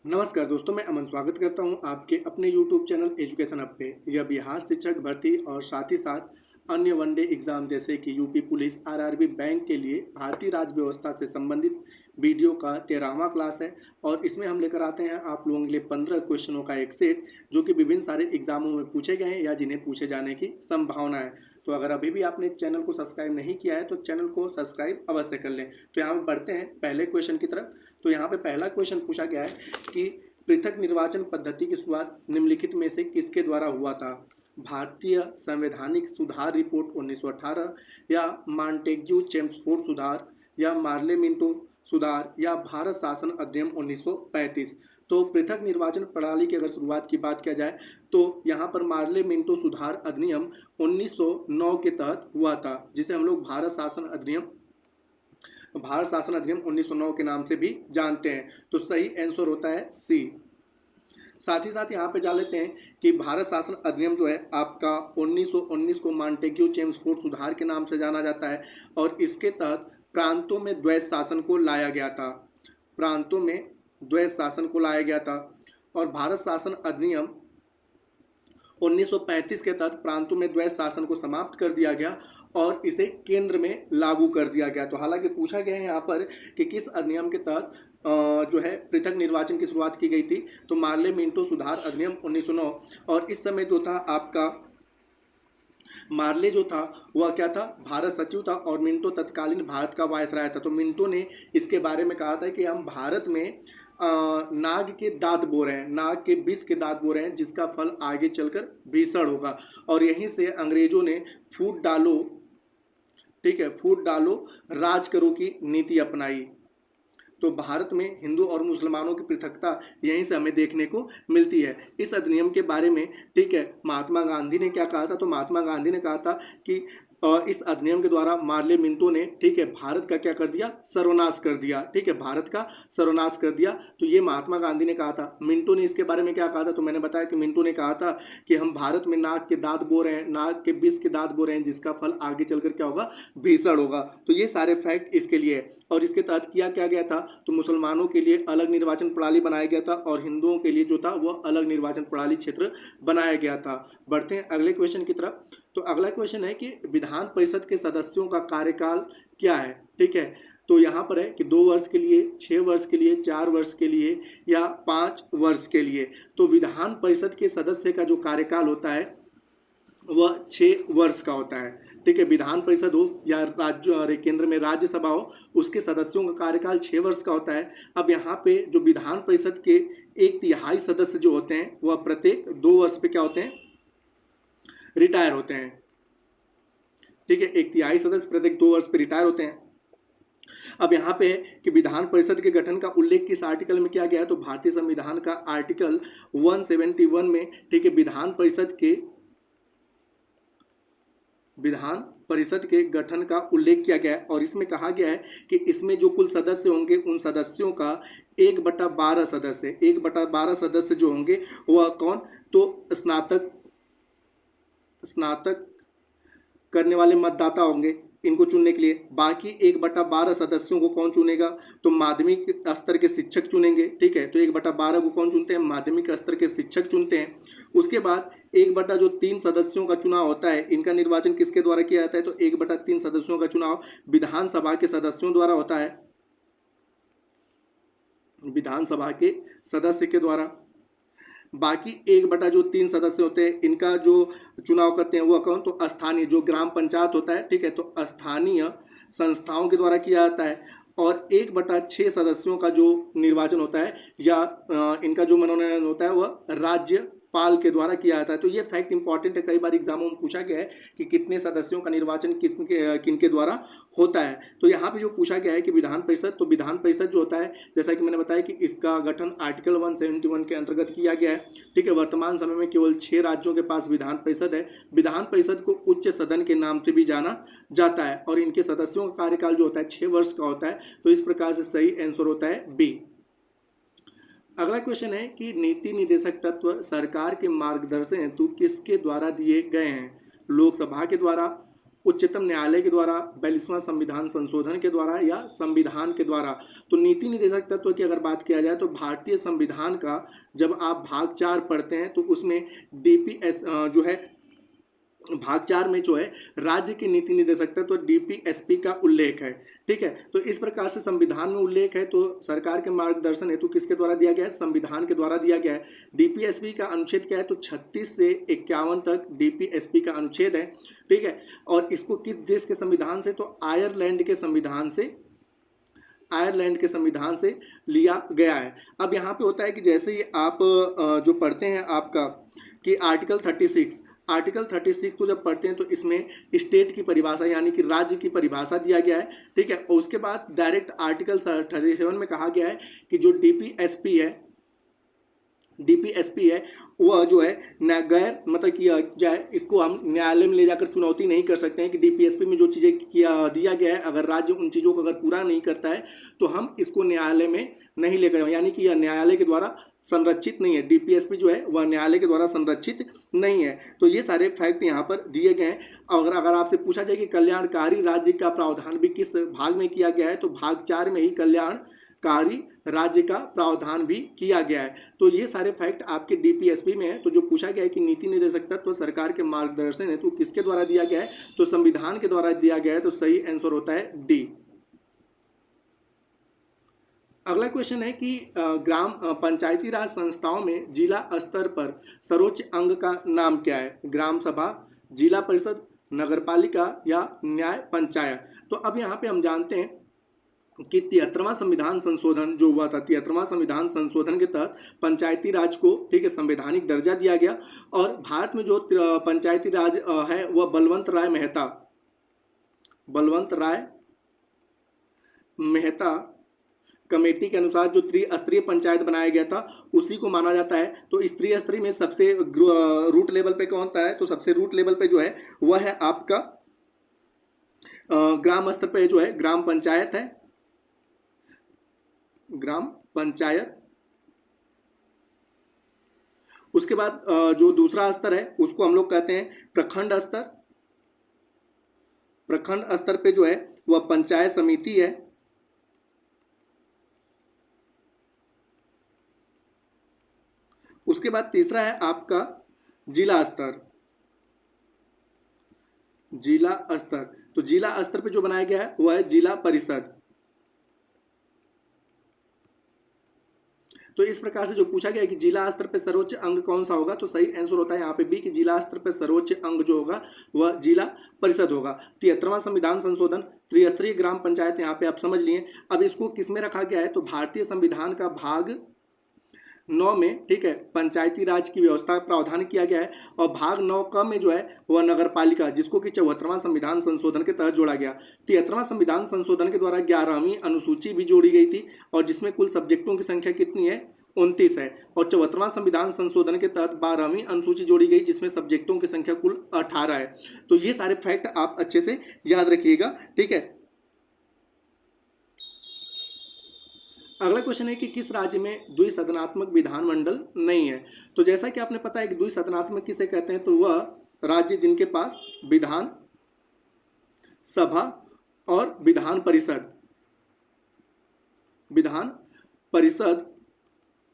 नमस्कार दोस्तों, मैं अमन स्वागत करता हूं आपके अपने YouTube चैनल एजुकेशन हब पे। यह बिहार शिक्षक भर्ती और साथ ही साथ अन्य वनडे एग्जाम जैसे कि यूपी पुलिस, आरआरबी बैंक के लिए भारतीय राज्य व्यवस्था से संबंधित वीडियो का 13वां क्लास है। और इसमें हम लेकर आते हैं आप लोगों के लिए 15 क्वेश्चनों का एक सेट, जो कि विभिन्न सारे एग्जामों में पूछे गए हैं या जिन्हें पूछे जाने की संभावना है। तो अगर अभी भी आपने चैनल को सब्सक्राइब नहीं किया है तो चैनल को सब्सक्राइब अवश्य कर लें। तो यहाँ पर बढ़ते हैं पहले क्वेश्चन की तरफ। तो यहाँ पे पहला क्वेश्चन पूछा गया है कि पृथक निर्वाचन पद्धति की शुरुआत निम्नलिखित में से किसके द्वारा हुआ था? भारतीय संवैधानिक सुधार रिपोर्ट 1918, या मॉन्टेग्यू चेम्सफोर्ड सुधार, या मार्ले मिंटो सुधार, या भारत शासन अधिनियम 1935। तो पृथक निर्वाचन प्रणाली की अगर शुरुआत की बात किया जाए तो यहाँ पर मार्ले मिंटो सुधार अधिनियम 1909 के तहत हुआ था, जिसे हम लोग भारत शासन अधिनियम 1909 के नाम से भी जानते हैं। तो सही आंसर होता है सी। साथ ही साथ यहाँ पे जान लेते हैं कि भारत शासन अधिनियम जो है आपका 1919 को मॉन्टेग्यू चेम्सफोर्ड सुधार के नाम से जाना जाता है, और इसके तहत प्रांतों में द्वैध शासन को लाया गया था। प्रांतों में द्वैध शासन को लाया गया था। और भारत शासन अधिनियम 1935 के तहत प्रांतों में द्वैध शासन को समाप्त कर दिया गया और इसे केंद्र में लागू कर दिया गया। तो हालांकि पूछा गया है यहाँ पर कि किस अधिनियम के तहत जो है पृथक निर्वाचन की शुरुआत की गई थी, तो मार्ले मिंटो सुधार अधिनियम 1909। और इस समय जो था आपका मार्ले जो था वह क्या था, भारत सचिव था, और मिंटो तत्कालीन भारत का वायसराय था। तो मिंटो ने इसके बारे में कहा था कि हम भारत में नाग के दांत बो रहे हैं, नाग के विष के दांत बो रहे हैं, जिसका फल आगे चलकर भीषण होगा। और यहीं से अंग्रेजों ने फूट डालो, ठीक है, फूट डालो राज करो की नीति अपनाई। तो भारत में हिंदू और मुसलमानों की पृथकता यहीं से हमें देखने को मिलती है। इस अधिनियम के बारे में, ठीक है, महात्मा गांधी ने क्या कहा था, तो महात्मा गांधी ने कहा था कि इस अधिनियम के द्वारा मार्ले मिंटो ने, ठीक है, भारत का क्या कर दिया, सर्वनाश कर दिया। ठीक है, भारत का सर्वनाश कर दिया। तो ये महात्मा गांधी ने कहा था। मिंटो ने इसके बारे में क्या कहा था, तो मैंने बताया कि मिंटो ने कहा था कि हम भारत में नाग के दांत बो रहे हैं, नाग के विष के दांत बो रहे हैं, जिसका फल आगे चलकर क्या होगा, भीषण होगा। तो ये सारे फैक्ट इसके लिए है। और इसके तहत किया क्या गया था, तो मुसलमानों के लिए अलग निर्वाचन प्रणाली बनाया गया था और हिंदुओं के लिए जो था वह अलग निर्वाचन प्रणाली क्षेत्र बनाया गया था। बढ़ते हैं अगले क्वेश्चन की तरफ। तो अगला क्वेश्चन है कि विधान परिषद के सदस्यों का कार्यकाल क्या है। ठीक है, तो यहाँ पर है कि 2 वर्ष के लिए, 6 वर्ष के लिए, 4 वर्ष के लिए, या 5 वर्ष के लिए। तो विधान परिषद के सदस्य का जो कार्यकाल होता है वह 6 वर्ष का होता है। ठीक है, विधान परिषद हो या राज्य और केंद्र में राज्यसभा हो, उसके सदस्यों का कार्यकाल 6 वर्ष का होता है। अब यहाँ पे जो विधान परिषद के 1/3 सदस्य जो होते हैं वह प्रत्येक 2 वर्ष पे क्या होते हैं, रिटायर होते हैं। ठीक है, 1/3 सदस्य प्रत्येक 2 वर्ष पे रिटायर होते हैं। अब यहाँ पे है कि विधान परिषद के गठन का उल्लेख किस आर्टिकल में किया गया है, तो भारतीय संविधान का आर्टिकल 171 में, ठीक है, विधान परिषद के गठन का उल्लेख किया गया है। और इसमें कहा गया है कि इसमें जो कुल सदस्य होंगे उन सदस्यों का 1/12 सदस्य, 1/12 सदस्य जो होंगे वह कौन, तो स्नातक करने वाले मतदाता होंगे इनको चुनने के लिए। बाकी 1/12 सदस्यों को कौन चुनेगा, तो माध्यमिक स्तर के शिक्षक चुनेंगे। ठीक है, तो 1/12 को कौन चुनते हैं, माध्यमिक स्तर के शिक्षक चुनते हैं। उसके बाद 1/3 सदस्यों का चुनाव होता है, इनका निर्वाचन किसके द्वारा किया जाता है, तो 1/3 सदस्यों का चुनाव विधानसभा के सदस्यों द्वारा होता है, विधानसभा के सदस्य के द्वारा। बाकी 1/3 सदस्य होते हैं, इनका जो चुनाव करते हैं वह कौन, तो स्थानीय जो ग्राम पंचायत होता है, ठीक है, तो स्थानीय संस्थाओं के द्वारा किया जाता है। और 1/6 सदस्यों का जो निर्वाचन होता है या इनका जो मनोनयन होता है वह राज्यपाल के द्वारा किया जाता है। तो ये फैक्ट इंपॉर्टेंट है, कई बार एग्जामों में पूछा गया है कि कितने सदस्यों का निर्वाचन किनके द्वारा होता है। तो यहाँ पे जो पूछा गया है कि विधान परिषद, तो विधान परिषद जो होता है, जैसा कि मैंने बताया कि इसका गठन आर्टिकल 171 के अंतर्गत किया गया है। ठीक है, वर्तमान समय में केवल 6 राज्यों के पास विधान परिषद है। विधान परिषद को उच्च सदन के नाम से भी जाना जाता है और इनके सदस्यों का कार्यकाल जो होता है 6 वर्ष का होता है। तो इस प्रकार से सही आंसर होता है बी। अगला क्वेश्चन है कि नीति निदेशक तत्व सरकार के मार्गदर्शन हेतु किसके द्वारा दिए गए हैं, लोकसभा के द्वारा, उच्चतम न्यायालय के द्वारा, 42वां संविधान संशोधन के द्वारा या संविधान के द्वारा। तो नीति निर्देशक तत्व की अगर बात किया जाए तो भारतीय संविधान का जब आप भाग 4 पढ़ते हैं तो उसमें डीपीएस जो है भाग 4 में जो है राज्य की नीति निर्देशक तत्व डीपीएसपी का उल्लेख है। ठीक है, तो इस प्रकार से संविधान में उल्लेख है तो सरकार के मार्गदर्शन हेतु किसके द्वारा दिया गया है? संविधान के द्वारा दिया गया है। डीपीएसपी का अनुच्छेद क्या है? तो 36 से 51 तक डीपीएसपी का अनुच्छेद है। ठीक है, और इसको किस देश के संविधान से? तो आयरलैंड के संविधान से लिया गया है। अब यहाँ पे होता है कि जैसे ही आप जो पढ़ते हैं आपका कि आर्टिकल 36 को जब पढ़ते हैं तो इसमें स्टेट की परिभाषा यानी कि राज्य की परिभाषा दिया गया है। ठीक है, और उसके बाद डायरेक्ट आर्टिकल 37 में कहा गया है कि जो डीपीएसपी है वह जो है गैर मतलब किया जाए, इसको हम न्यायालय में ले जाकर चुनौती नहीं कर सकते हैं कि डीपीएसपी में जो चीज़ें दिया गया है अगर राज्य उन चीज़ों को अगर पूरा नहीं करता है तो हम इसको न्यायालय में नहीं लेकर, यानी कि यह न्यायालय के द्वारा संरक्षित नहीं है। डीपीएसपी जो है वह न्यायालय के द्वारा संरक्षित नहीं है। तो ये सारे फैक्ट यहाँ पर दिए गए हैं। अगर आपसे पूछा जाए कि कल्याणकारी राज्य का प्रावधान भी किस भाग में किया गया है तो भाग 4 में ही कल्याणकारी राज्य का प्रावधान भी किया गया है। तो ये सारे फैक्ट आपके डीपीएसपी में है। तो जो पूछा गया है कि नीति निर्देशक तत्व सरकार के मार्गदर्शन हेतु किसके द्वारा दिया गया है तो संविधान के द्वारा दिया गया है। तो सही आंसर होता है डी। अगला क्वेश्चन है कि ग्राम पंचायती राज संस्थाओं में जिला स्तर पर सर्वोच्च अंग का नाम क्या है? ग्राम सभा, जिला परिषद, नगरपालिका या न्याय पंचायत। तो अब यहाँ पे हम जानते हैं कि 73वां संविधान संशोधन जो हुआ था, 73वां संविधान संशोधन के तहत पंचायती राज को ठीक है संवैधानिक दर्जा दिया गया। और भारत में जो पंचायती राज है वह बलवंत राय मेहता कमेटी के अनुसार जो त्रिस्तरीय पंचायत बनाया गया था उसी को माना जाता है। तो इस त्रिस्तरीय में सबसे रूट लेवल पे कौन सा है? तो सबसे रूट लेवल पे जो है वह है आपका ग्राम स्तर पे जो है ग्राम पंचायत है, ग्राम पंचायत। उसके बाद जो दूसरा स्तर है उसको हम लोग कहते हैं प्रखंड स्तर। प्रखंड स्तर पे जो है वह पंचायत समिति है। उसके बाद तीसरा है आपका जिला स्तर। तो जिला स्तर पे जो बनाया गया है वह है जिला परिषद। तो इस प्रकार से जो पूछा गया है कि जिला स्तर पे सर्वोच्च अंग कौन सा होगा तो सही आंसर होता है यहाँ पे बी कि जिला स्तर पे सर्वोच्च अंग जो होगा वह जिला परिषद होगा। 73वां संविधान संशोधन त्रिस्तरीय ग्राम पंचायत यहाँ पे आप समझ लिए। अब इसको किस में रखा गया है तो भारतीय संविधान का भाग 9 में ठीक है पंचायती राज की व्यवस्था का प्रावधान किया गया है। और भाग 9 क में जो है वह नगरपालिका जिसको कि 74वां संविधान संशोधन के तहत जोड़ा गया। 73वां संविधान संशोधन के द्वारा 11वीं अनुसूची भी जोड़ी गई थी और जिसमें कुल सब्जेक्टों की संख्या कितनी है? 29 है। और 74वां संविधान संशोधन के तहत 12वीं अनुसूची जोड़ी गई जिसमें सब्जेक्टों की संख्या कुल 18 है। तो ये सारे फैक्ट आप अच्छे से याद रखिएगा। ठीक है, अगला क्वेश्चन है कि किस राज्य में द्विसदनात्मक विधानमंडल नहीं है? तो जैसा कि आपने पता है कि द्विसदनात्मक किसे कहते हैं तो वह राज्य जिनके पास विधान सभा और विधान परिषद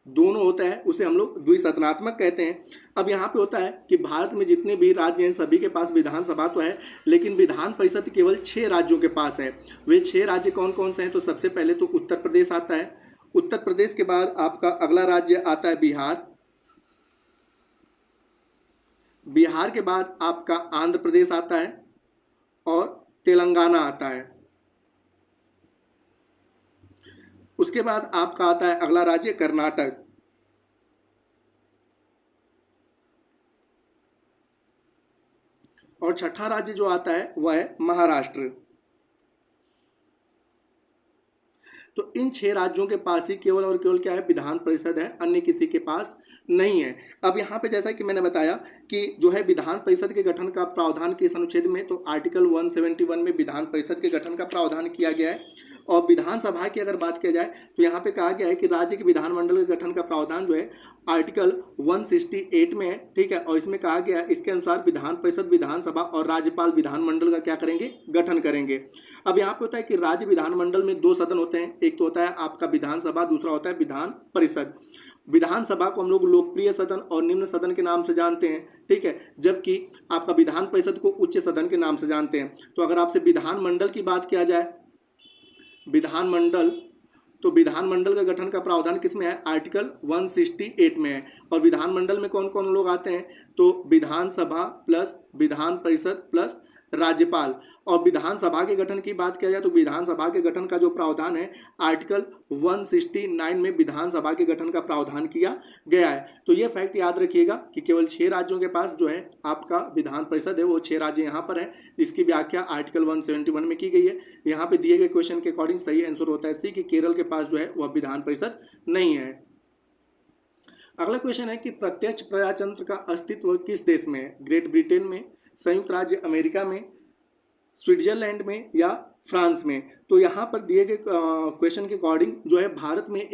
दोनों होता है उसे हम लोग द्विसदनात्मक कहते हैं। अब यहाँ पे होता है कि भारत में जितने भी राज्य हैं सभी के पास विधानसभा तो है लेकिन विधान परिषद केवल 6 राज्यों के पास है। वे 6 राज्य कौन कौन से हैं? तो सबसे पहले तो उत्तर प्रदेश आता है। उत्तर प्रदेश के बाद आपका अगला राज्य आता है बिहार। बिहार के बाद आपका आंध्र प्रदेश आता है और तेलंगाना आता है। उसके बाद आपका आता है अगला राज्य कर्नाटक। और छठा राज्य जो आता है वह है महाराष्ट्र। तो इन 6 राज्यों के पास ही केवल और केवल क्या है? विधान परिषद है, अन्य किसी के पास नहीं है। अब यहाँ पे जैसा कि मैंने बताया कि जो है विधान परिषद के गठन का प्रावधान किस अनुच्छेद में? तो आर्टिकल 171 में विधान परिषद के गठन का प्रावधान किया गया है। और विधानसभा की अगर बात किया जाए तो यहाँ पे कहा गया है कि राज्य के विधानमंडल के गठन का प्रावधान जो है आर्टिकल 168 में है, ठीक है। और इसमें कहा गया है इसके अनुसार विधान परिषद, विधानसभा और राज्यपाल विधानमंडल का क्या करेंगे, गठन करेंगे। अब यहाँ पे होता है कि राज्य विधानमंडल में दो सदन होते हैं, एक तो होता है आपका विधानसभा, दूसरा होता है विधान परिषद। विधानसभा को हम लोग लोकप्रिय सदन और निम्न सदन के नाम से जानते हैं, ठीक है, जबकि आपका विधान परिषद को उच्च सदन के नाम से जानते हैं। तो अगर आपसे विधानमंडल की बात किया जाए, विधानमंडल, तो विधानमंडल का गठन का प्रावधान किसमें है, आर्टिकल 168 में है। और विधानमंडल में कौन कौन लोग आते हैं, तो विधानसभा प्लस विधान परिषद प्लस राज्यपाल। और विधानसभा के गठन की बात किया जाए तो विधानसभा के गठन का जो प्रावधान है आर्टिकल 169 में विधानसभा के गठन का प्रावधान किया गया है। तो ये फैक्ट याद रखिएगा कि केवल 6 राज्यों के पास जो है आपका विधान परिषद है, वो 6 राज्य यहाँ पर हैं। इसकी व्याख्या आर्टिकल 171 में की गई है। यहाँ पे दिए गए क्वेश्चन के अकॉर्डिंग सही आंसर होता है सी, कि केरल के पास जो है वह विधान परिषद नहीं है। अगला क्वेश्चन है कि प्रत्यक्ष प्रजातंत्र का अस्तित्व किस देश में है, ग्रेट ब्रिटेन में, संयुक्त राज्य अमेरिका में, स्विट्जरलैंड में या फ्रांस में। तो यहाँ पर दिए गए क्वेश्चन के अकॉर्डिंग जो है भारत में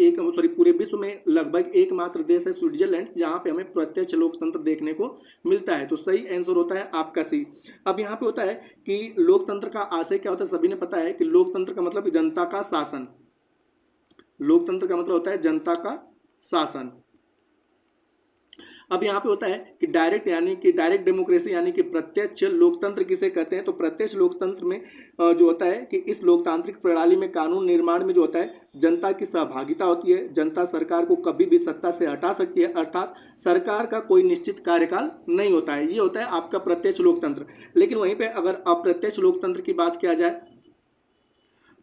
पूरे विश्व में लगभग एकमात्र देश है स्विट्जरलैंड, जहाँ पे हमें प्रत्यक्ष लोकतंत्र देखने को मिलता है। तो सही आंसर होता है आपका सी। अब यहाँ पे होता है कि लोकतंत्र का आशय क्या होता है, सभी ने पता है कि लोकतंत्र का मतलब जनता का शासन, लोकतंत्र का मतलब होता है जनता का शासन। अब यहाँ पे होता है कि डायरेक्ट यानी कि डायरेक्ट डेमोक्रेसी यानी कि प्रत्यक्ष लोकतंत्र किसे कहते हैं, तो प्रत्यक्ष लोकतंत्र में जो होता है कि इस लोकतांत्रिक प्रणाली में कानून निर्माण में जो होता है जनता की सहभागिता होती है। जनता सरकार को कभी भी सत्ता से हटा सकती है, अर्थात सरकार का कोई निश्चित कार्यकाल नहीं होता है। ये होता है आपका प्रत्यक्ष लोकतंत्र। लेकिन वहीं पर अगर अप्रत्यक्ष लोकतंत्र की बात किया जाए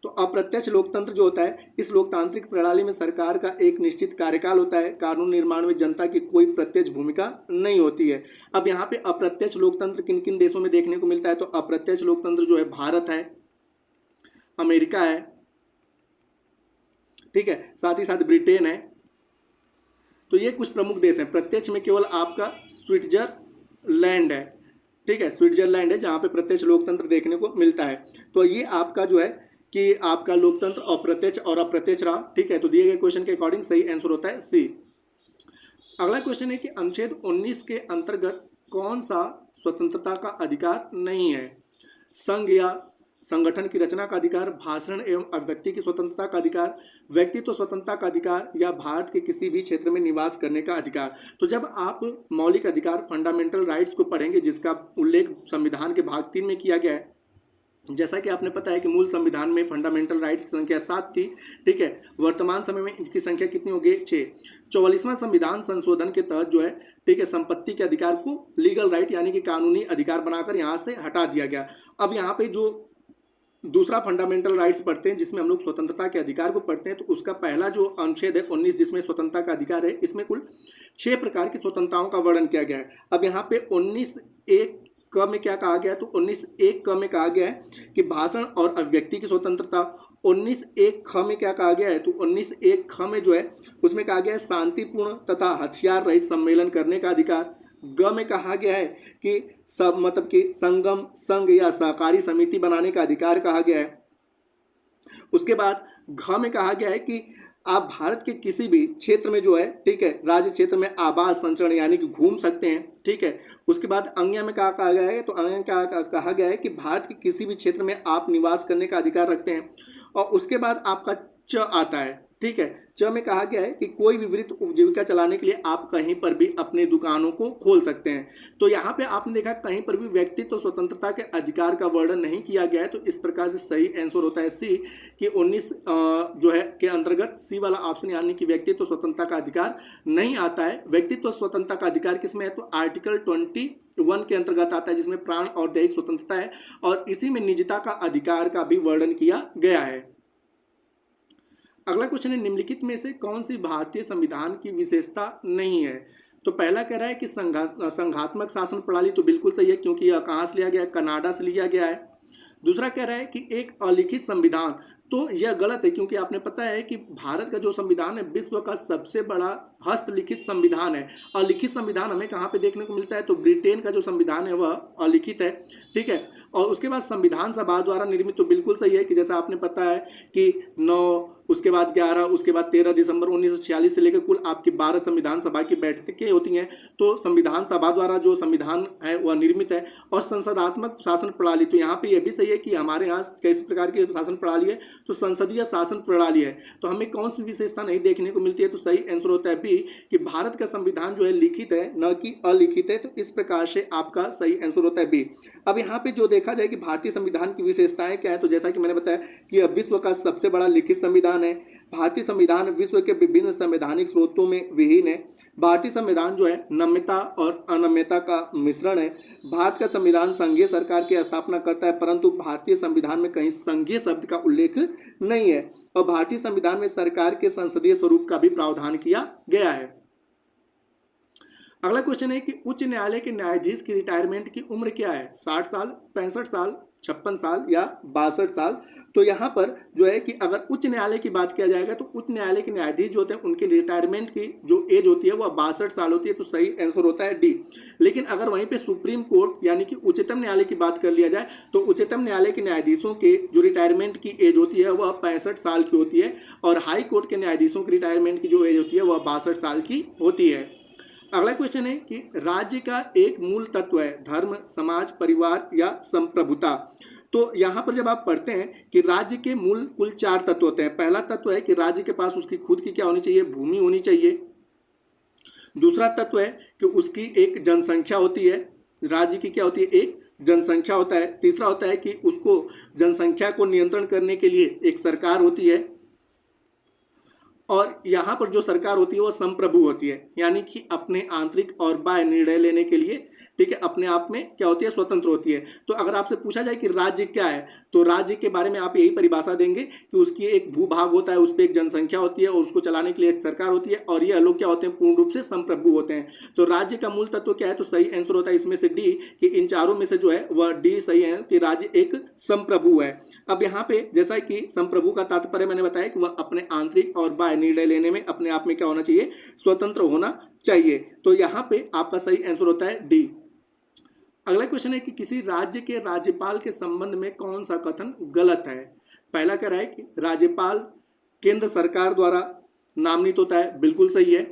तो अप्रत्यक्ष लोकतंत्र जो होता है, इस लोकतांत्रिक प्रणाली में सरकार का एक निश्चित कार्यकाल होता है, कानून निर्माण में जनता की कोई प्रत्यक्ष भूमिका नहीं होती है। अब यहाँ पे अप्रत्यक्ष लोकतंत्र किन किन देशों में देखने को मिलता है, तो अप्रत्यक्ष लोकतंत्र जो है भारत है, अमेरिका है, ठीक है, साथ ही साथ ब्रिटेन है। तो ये कुछ प्रमुख देश हैं। प्रत्यक्ष में केवल आपका स्विट्जरलैंड है, ठीक है, स्विट्जरलैंड है जहाँ पे प्रत्यक्ष लोकतंत्र देखने को मिलता है। तो ये आपका जो है कि आपका लोकतंत्र अप्रत्यक्ष और अप्रत्यक्ष रहा, ठीक है। तो दिए गए क्वेश्चन के अकॉर्डिंग सही आंसर होता है सी। अगला क्वेश्चन है कि अनुच्छेद 19 के अंतर्गत कौन सा स्वतंत्रता का अधिकार नहीं है, संघ या संगठन की रचना का अधिकार, भाषण एवं अभिव्यक्ति की स्वतंत्रता का अधिकार, व्यक्तित्व स्वतंत्रता का अधिकार या भारत के किसी भी क्षेत्र में निवास करने का अधिकार। तो जब आप मौलिक अधिकार फंडामेंटल राइट्स को पढ़ेंगे, जिसका उल्लेख संविधान के भाग 3 में किया गया है, जैसा कि आपने पता है कि मूल संविधान में फंडामेंटल राइट्स की संख्या 7 थी, ठीक है। वर्तमान समय में इनकी संख्या कितनी हो गई, 6। 44वां संविधान संशोधन के तहत जो है, ठीक है, संपत्ति के अधिकार को लीगल राइट यानी कि कानूनी अधिकार बनाकर यहाँ से हटा दिया गया। अब यहाँ पे जो दूसरा फंडामेंटल राइट्स पढ़ते हैं, जिसमें हम लोग स्वतंत्रता के अधिकार को पढ़ते हैं, तो उसका पहला जो अनुच्छेद है 19, जिसमें स्वतंत्रता का अधिकार है, इसमें कुल 6 प्रकार की स्वतंत्रताओं का वर्णन किया गया है। अब यहाँ पे 19(1) क में क्या कहा गया है, तो 19(1) क में कहा गया है कि भाषण और अभिव्यक्ति की स्वतंत्रता। 19(1) ख में क्या कहा गया है, तो 19(1) ख में जो है उसमें कहा गया है शांतिपूर्ण तथा हथियार रहित सम्मेलन करने का अधिकार। ग में कहा गया है कि सब मतलब कि संगम, संघ या सहकारी समिति बनाने का अधिकार कहा गया है। उसके बाद घ में कहा गया है कि आप भारत के किसी भी क्षेत्र में जो है, ठीक है, राज्य क्षेत्र में आवास संचरण यानी कि घूम सकते हैं, ठीक है। उसके बाद अंग्या में क्या कहा गया है, तो अंग्या में क्या कहा गया है कि भारत के किसी भी क्षेत्र में आप निवास करने का अधिकार रखते हैं। और उसके बाद आपका च आता है, ठीक है। च में कहा गया है कि कोई भी वृत्त उपजीविका चलाने के लिए आप कहीं पर भी अपने दुकानों को खोल सकते हैं। तो यहाँ पे आपने देखा कहीं पर भी व्यक्तित्व स्वतंत्रता के अधिकार का वर्णन नहीं किया गया है। तो इस प्रकार से सही आंसर होता है सी, कि 19 जो है के अंतर्गत सी वाला ऑप्शन यानी कि व्यक्तित्व स्वतंत्रता का अधिकार नहीं आता है। व्यक्तित्व स्वतंत्रता का अधिकार किसमें है, तो आर्टिकल 21 के अंतर्गत आता है, जिसमें प्राण और दैहिक स्वतंत्रता है, और इसी में निजता का अधिकार का भी वर्णन किया गया है। अगला क्वेश्चन है, निम्नलिखित में से कौन सी भारतीय संविधान की विशेषता नहीं है। तो पहला कह रहा है कि संघात्मक शासन प्रणाली, तो बिल्कुल सही है, क्योंकि यह कहाँ से लिया गया है, कनाडा से लिया गया है। दूसरा कह रहा है कि एक अलिखित संविधान, तो यह गलत है, क्योंकि आपने पता है कि भारत का जो संविधान है विश्व का सबसे बड़ा हस्तलिखित संविधान है। अलिखित संविधान हमें कहाँ पे देखने को मिलता है, तो ब्रिटेन का जो संविधान है वह अलिखित है, ठीक है। और उसके बाद संविधान सभा द्वारा निर्मित, तो बिल्कुल सही है कि जैसा आपने पता है कि 9, उसके बाद 11, उसके बाद 13 दिसंबर 1946 से लेकर कुल आपकी 12 संविधान सभा की बैठकें होती हैं। तो संविधान सभा द्वारा जो संविधान है वह निर्मित है। और संसदात्मक शासन प्रणाली, तो यहाँ पे यह भी सही है कि हमारे यहाँ किस प्रकार की शासन प्रणाली है, तो संसदीय शासन प्रणाली है। तो हमें कौन सी विशेषता नहीं देखने को मिलती है, तो सही आंसर होता है बी कि भारत का संविधान जो है लिखित है न कि अलिखित है। तो इस प्रकार से आपका सही आंसर होता है बी। अब यहाँ पे जो देखा जाए कि भारतीय संविधान की विशेषताएं क्या है, तो जैसा कि मैंने बताया कि यह विश्व का सबसे बड़ा लिखित संविधान है। भारतीय संविधान विश्व के विभिन्न संवैधानिक स्रोतों में विहीन है। भारतीय संविधान जो है नम्यता और अनम्यता का मिश्रण है। भारत का संविधान संघीय सरकार की स्थापना करता है, परंतु भारतीय संविधान में कहीं संघीय शब्द का उल्लेख नहीं है। और भारतीय संविधान में सरकार के संसदीय स्वरूप का भी प्रावधान किया गया है। अगला क्वेश्चन है कि उच्च न्यायालय के न्यायाधीश की रिटायरमेंट की उम्र क्या है, 60 साल, 65 साल, 56 साल या 62 साल। तो यहाँ पर जो है कि अगर उच्च न्यायालय की बात किया जाएगा तो उच्च न्यायालय के न्यायाधीश जो होते हैं उनकी रिटायरमेंट की जो एज होती है वह 62 साल होती है। तो सही आंसर होता है डी। लेकिन अगर वहीं पे सुप्रीम कोर्ट यानी कि उच्चतम न्यायालय की बात कर लिया जाए तो उच्चतम न्यायालय के न्यायाधीशों के जो रिटायरमेंट की एज होती है वह 65 साल की होती है। और हाई कोर्ट के न्यायाधीशों की रिटायरमेंट की जो एज होती है वह 62 साल की होती है। अगला क्वेश्चन है कि राज्य का एक मूल तत्व है धर्म, समाज, परिवार या संप्रभुता। तो यहाँ पर जब आप पढ़ते हैं कि राज्य के मूल कुल 4 तत्व होते हैं। पहला तत्व है कि राज्य के पास उसकी खुद की क्या होनी चाहिए, भूमि होनी चाहिए। दूसरा तत्व है कि उसकी एक जनसंख्या होती है, राज्य की क्या होती है, एक जनसंख्या होता है। तीसरा होता है कि उसको जनसंख्या को नियंत्रण करने के लिए एक सरकार होती है। और यहाँ पर जो सरकार होती है वो संप्रभु होती है, यानी कि अपने आंतरिक और बाह्य निर्णय लेने के लिए, ठीक है, अपने आप में क्या होती है, स्वतंत्र होती है। तो अगर आपसे पूछा जाए कि राज्य क्या है, तो राज्य के बारे में आप यही परिभाषा देंगे कि उसकी एक भूभाग होता है, उस पर एक जनसंख्या होती है और उसको चलाने के लिए एक सरकार होती है। और ये लोग क्या होते हैं, पूर्ण रूप से संप्रभु होते हैं। तो राज्य का मूल तत्व क्या है, तो सही आंसर होता है इसमें से डी कि इन चारों में से जो है वह डी सही है कि राज्य एक संप्रभु है। अब यहाँ पे जैसा कि संप्रभु का तात्पर्य मैंने बताया कि वह अपने आंतरिक और बाह्य निर्णय लेने में अपने आप में क्या होना चाहिए, स्वतंत्र होना चाहिए। तो यहाँ पे आपका सही आंसर होता है डी। अगला क्वेश्चन है कि किसी राज्य के राज्यपाल के संबंध में कौन सा कथन गलत है। पहला कह रहा है कि राज्यपाल केंद्र सरकार द्वारा नामित होता है, बिल्कुल सही है।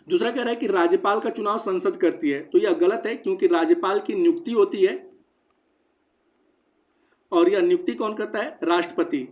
दूसरा कह रहा है कि राज्यपाल का चुनाव संसद करती है, तो यह गलत है क्योंकि राज्यपाल की नियुक्ति होती है और यह नियुक्ति कौन करता है, राष्ट्रपति।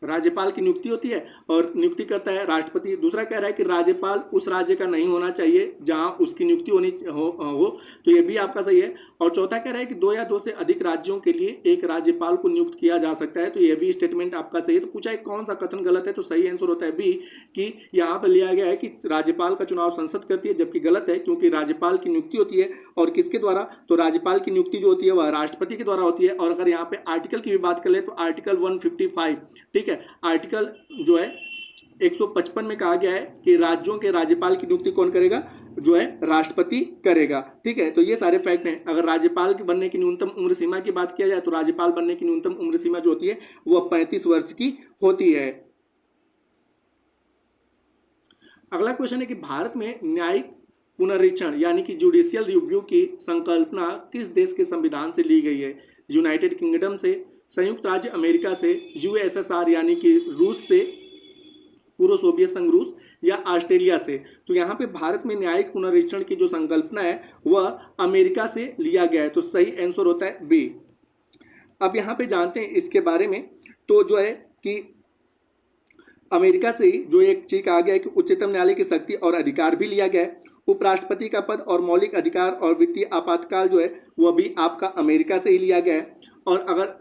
राज्यपाल की नियुक्ति होती है और नियुक्ति करता है राष्ट्रपति। दूसरा कह रहा है कि राज्यपाल उस राज्य का नहीं होना चाहिए जहां उसकी नियुक्ति होनी हो, तो यह भी आपका सही है। और चौथा कह रहा है कि 2 या 2 से अधिक राज्यों के लिए एक राज्यपाल को नियुक्त किया जा सकता है, तो यह भी स्टेटमेंट आपका सही है। तो पूछा है कौन सा कथन गलत है, तो सही आंसर होता है बी कि यहाँ पर लिया गया है कि राज्यपाल का चुनाव संसद करती है, जबकि गलत है क्योंकि राज्यपाल की नियुक्ति होती है और किसके द्वारा, तो राज्यपाल की नियुक्ति जो होती है वह राष्ट्रपति के द्वारा होती है। और अगर यहाँ पे आर्टिकल की भी बात कर ले तो आर्टिकल 155, ठीक है, आर्टिकल जो है 155 में कहा गया है कि राज्यों के राज्यपाल की नियुक्ति कौन करेगा, जो है राष्ट्रपति करेगा, ठीक है। तो ये सारे फैक्ट हैं। अगर राज्यपाल की बनने की न्यूनतम उम्र सीमा की बात किया जाए तो राज्यपाल बनने की न्यूनतम उम्र सीमा जो होती है वह 35 वर्ष की होती है। अगला क्वेश्चन है कि भारत में न्यायिक पुनरीक्षण यानी कि जुडिशियल रिव्यू की संकल्पना किस देश के संविधान से ली गई है। यूनाइटेड किंगडम से, संयुक्त राज्य अमेरिका से, यूएसएसआर यानी कि रूस से, पूर्व सोवियत संघ रूस, या ऑस्ट्रेलिया से। तो यहाँ पे भारत में न्यायिक पुनरीक्षण की जो संकल्पना है वह अमेरिका से लिया गया है, तो सही आंसर होता है बी। अब यहाँ पे जानते हैं इसके बारे में, तो जो है कि अमेरिका से ही जो एक चीज कहा गया है कि उच्चतम न्यायालय की शक्ति और अधिकार भी लिया गया है। उपराष्ट्रपति का पद और मौलिक अधिकार और वित्तीय आपातकाल जो है वह भी आपका अमेरिका से ही लिया गया है। और अगर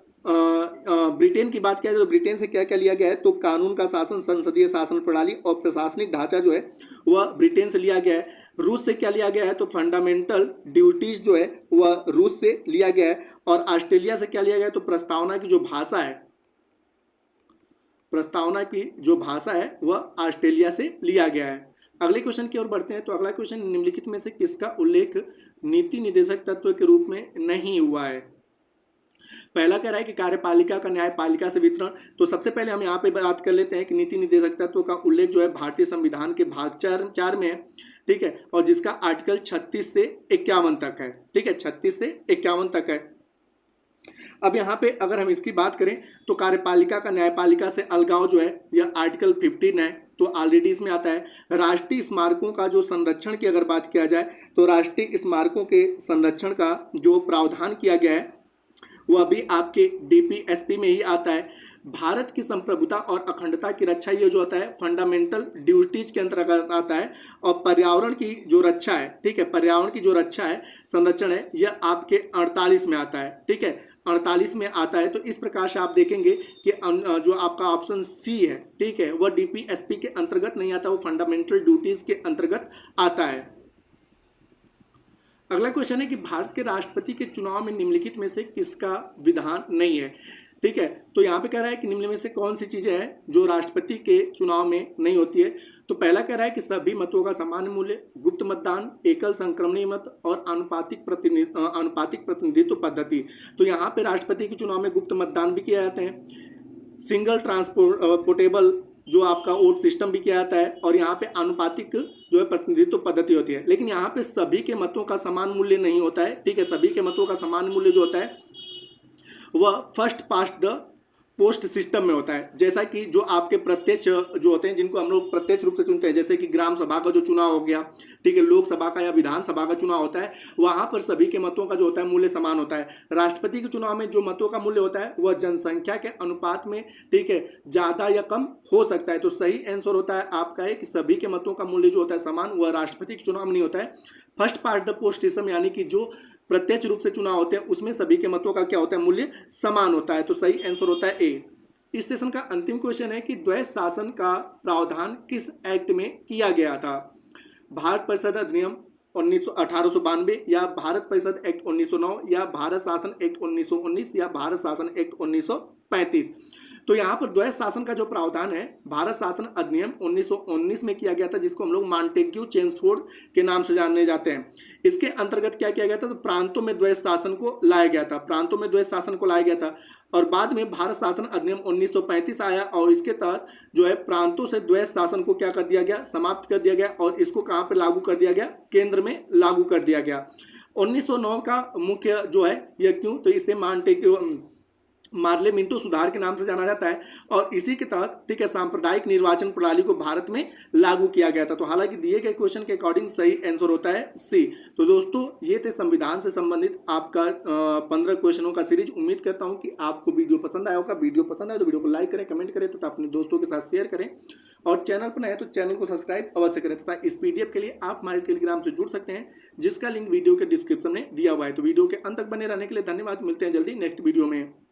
ब्रिटेन की बात किया जाए तो ब्रिटेन से क्या क्या लिया गया है, तो कानून का शासन, संसदीय शासन प्रणाली और प्रशासनिक ढांचा जो है वह ब्रिटेन से लिया गया है। रूस से क्या लिया गया है, तो फंडामेंटल ड्यूटीज जो है वह रूस से लिया गया है। और ऑस्ट्रेलिया से क्या लिया गया है, तो प्रस्तावना की जो भाषा है, प्रस्तावना की जो भाषा है वह ऑस्ट्रेलिया से लिया गया है। अगले क्वेश्चन की ओर बढ़ते हैं। तो अगला क्वेश्चन, निम्नलिखित में से किसका उल्लेख नीति निदेशक तत्व के रूप में नहीं हुआ है। पहला कह रहा है कि कार्यपालिका का न्यायपालिका से वितरण। तो सबसे पहले हम यहाँ पे बात कर लेते हैं कि नीति निर्देशक तत्व का उल्लेख जो है भारतीय संविधान के भाग 4 में है, ठीक है, और जिसका आर्टिकल 36 से 51 तक है, ठीक है, 36 से 51 तक है। अब यहाँ पे अगर हम इसकी बात करें तो कार्यपालिका का न्यायपालिका से अलगाव जो है यह आर्टिकल 15 है, तो ऑलरेडी इसमें आता है। राष्ट्रीय स्मारकों का जो संरक्षण की अगर बात किया जाए तो राष्ट्रीय स्मारकों के संरक्षण का जो प्रावधान किया गया है वह भी आपके डीपीएसपी में ही आता है। भारत की संप्रभुता और अखंडता की रक्षा ये जो होता है फंडामेंटल ड्यूटीज के अंतर्गत आता है। और पर्यावरण की जो रक्षा है, ठीक है, पर्यावरण की जो रक्षा है, संरक्षण है, यह आपके 48 में आता है, ठीक है, 48 में आता है। तो इस प्रकार से आप देखेंगे कि जो आपका ऑप्शन सी है, ठीक है, वह डीपीएसपी के अंतर्गत नहीं आता, वो फंडामेंटल ड्यूटीज के अंतर्गत आता है। अगला क्वेश्चन है कि भारत के राष्ट्रपति के चुनाव में निम्नलिखित में से किसका विधान नहीं है, ठीक है। तो यहाँ पे कह रहा है कि निम्न में से कौन सी चीजें हैं जो राष्ट्रपति के चुनाव में नहीं होती है। तो पहला कह रहा है कि सभी मतों का समान मूल्य, गुप्त मतदान, एकल संक्रमणीय मत और अनुपातिक प्रतिनिधित्व पद्धति। तो यहाँ पे राष्ट्रपति के चुनाव में गुप्त मतदान भी किया जाते हैं, सिंगल ट्रांसपोर्टेबल जो आपका वोट सिस्टम भी किया जाता है, और यहाँ पे अनुपातिक जो है प्रतिनिधित्व पद्धति होती है। लेकिन यहाँ पे सभी के मतों का समान मूल्य नहीं होता है, ठीक है, सभी के मतों का समान मूल्य जो होता है वह first past the post system में होता है। जैसा कि जो आपके प्रत्यक्ष जो होते हैं जिनको हम लोग प्रत्यक्ष रूप से चुनते हैं, जैसे कि ग्राम सभा का जो चुनाव हो गया, ठीक है, लोकसभा का या विधानसभा का चुनाव होता है, वहां पर सभी के मतों का जो होता है मूल्य समान होता है। राष्ट्रपति के चुनाव में जो मतों का मूल्य होता है वह जनसंख्या के अनुपात में, ठीक है, ज्यादा या कम हो सकता है। तो सही आंसर होता है आपका है कि सभी के मतों का मूल्य जो होता है समान, वह राष्ट्रपति के चुनाव में नहीं होता है। First part the post system यानी कि जो प्रत्यक्ष रूप से चुनाव होते हैं उसमें सभी के मतों का क्या होता है, मूल्य समान होता है। तो सही आंसर होता है ए। इस सेशन का अंतिम क्वेश्चन है कि द्वैध शासन का प्रावधान किस एक्ट में किया गया था। भारत परिषद अधिनियम 1892 या भारत परिषद एक्ट 1909 या भारत शासन एक्ट 1919 या भारत शासन एक्ट 1935। तो यहाँ पर द्वैध शासन का जो प्रावधान है भारत शासन अधिनियम 1919 में किया गया था, जिसको हम लोग मॉन्टेग्यू चेम्सफोर्ड के नाम से जाने जाते हैं। इसके अंतर्गत क्या किया गया था, तो प्रांतों में द्वैध शासन को लाया गया था, प्रांतों में द्वैध शासन को लाया गया था। और बाद में भारत शासन अधिनियम 1935 आया और इसके तहत जो है प्रांतों से द्वैध शासन को क्या कर दिया गया, समाप्त कर दिया गया। और इसको कहाँ पर लागू कर दिया गया, केंद्र में लागू कर दिया गया। 1909 का मुख्य जो है यह क्यों, तो इसे मार्ले मिंटो सुधार के नाम से जाना जाता है। और इसी के तहत, ठीक है, सांप्रदायिक निर्वाचन प्रणाली को भारत में लागू किया गया था। तो हालांकि दिए गए क्वेश्चन के अकॉर्डिंग सही आंसर होता है सी। तो दोस्तों ये थे संविधान से संबंधित आपका 15 क्वेश्चनों का सीरीज। उम्मीद करता हूं कि आपको वीडियो पसंद आया होगा। वीडियो पसंद आए तो वीडियो को लाइक करें, कमेंट करें तथा अपने दोस्तों के साथ शेयर करें। और चैनल पर नए तो चैनल को सब्सक्राइब अवश्य करें तथा इस पीडीएफ के लिए आप हमारे टेलीग्राम से जुड़ सकते हैं, जिसका लिंक वीडियो के डिस्क्रिप्शन में दिया हुआ है। तो वीडियो के अंत तक बने रहने के लिए धन्यवाद। मिलते हैं जल्दी नेक्स्ट वीडियो में।